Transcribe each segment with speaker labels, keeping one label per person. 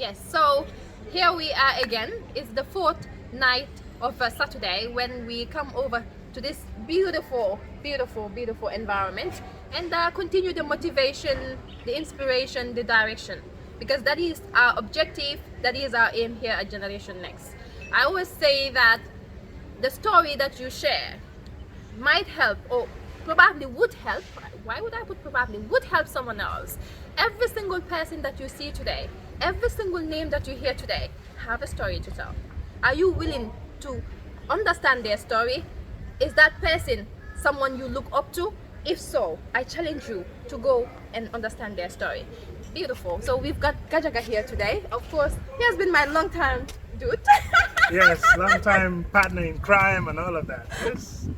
Speaker 1: Yes, so here we are again. It's the fourth night of Saturday when we come over to this beautiful, beautiful, beautiful environment and continue the motivation, the inspiration, the direction. Because that is our objective, that is our aim here at Generation Next. I always say that the story that you share might help or probably would help. Why would I put probably? Would help someone else. Every single person that you see today, every single name that you hear today have a story to tell. Are you willing to understand their story? Is that person someone you look up to? If so, I challenge you to go and understand their story. Beautiful. So we've got Gajaga here today. Of course, he has been my long time dude.
Speaker 2: Yes, long time partner in crime and all of that. Yes.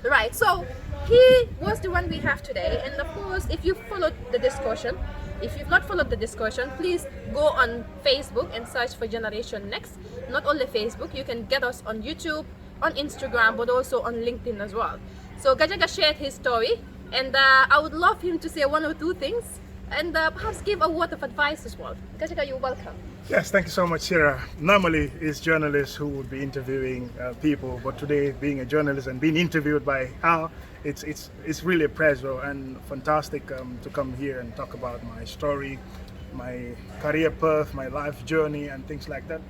Speaker 1: Right. So he was the one we have today, and of course, if you followed the discussion, if you've not followed the discussion, please go on Facebook and search for Generation Next. Not only Facebook, you can get us on YouTube, on Instagram, but also on LinkedIn as well. So Gajaga shared his story, and I would love him to say one or two things, and perhaps give a word of advice as well. Gajaga, you're welcome.
Speaker 2: Yes, thank you so much, Sirra. Normally, it's journalists who would be interviewing people, but today, being a journalist and being interviewed by Al, it's really a pleasure and fantastic to come here and talk about my story, my career path, my life journey, and things like that.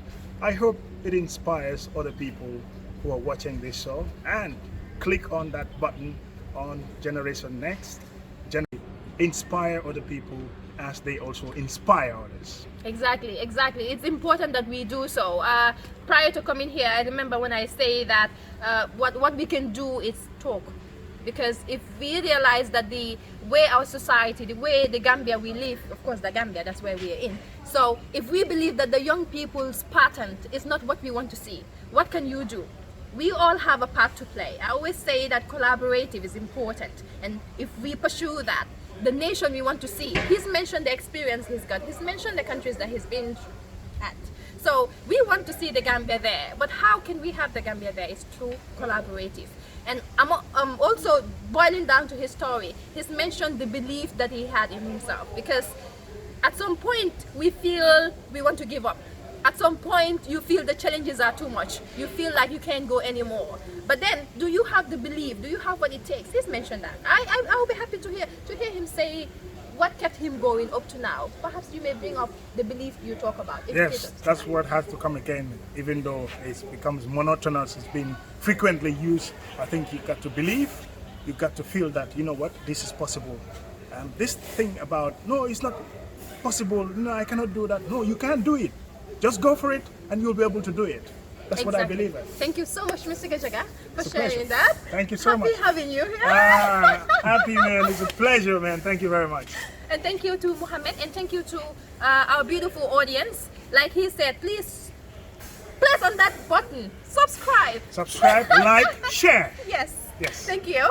Speaker 2: I hope it inspires other people who are watching this show, and click on that button on Generation Next. Inspire other people as they also inspire others.
Speaker 1: Exactly. It's important that we do so. Prior to coming here, I remember when I say that what we can do is talk. Because if we realize that the way our society, the way the Gambia we live, of course the Gambia, that's where we are in. So if we believe that the young people's pattern is not what we want to see, what can you do? We all have a part to play. I always say that collaborative is important. And if we pursue that, the nation we want to see. He's mentioned the experience he's got. He's mentioned the countries that he's been at. So we want to see the Gambia there. But how can we have the Gambia there? It's through collaborative. And I'm also boiling down to his story. He's mentioned the belief that he had in himself. Because at some point we feel we want to give up. At some point you feel the challenges are too much. You feel like you can't go anymore. But then, do you have the belief? Do you have what it takes? He's mentioned that. I will be happy to hear him say what kept him going up to now. Perhaps you may bring up the belief you talk about.
Speaker 2: Yes, that's what has to come again. Even though it becomes monotonous, it's been frequently used. I think you got to believe, you got to feel that, you know what, this is possible. And this thing about, no, it's not possible, no, I cannot do that. No, you can't do it. Just go for it and you'll be able to do it. That's what I believe in.
Speaker 1: Thank you so much, Mr. Gajaga, for
Speaker 2: It's a
Speaker 1: sharing
Speaker 2: pleasure.
Speaker 1: that.
Speaker 2: Thank you so much.
Speaker 1: Happy having you here.
Speaker 2: Happy, man. It's a pleasure, man. Thank you very much.
Speaker 1: And thank you to Mohammed, and thank you to our beautiful audience. Like he said, please press on that button. Subscribe.
Speaker 2: Subscribe, like, share.
Speaker 1: Yes.
Speaker 2: Yes.
Speaker 1: Thank you.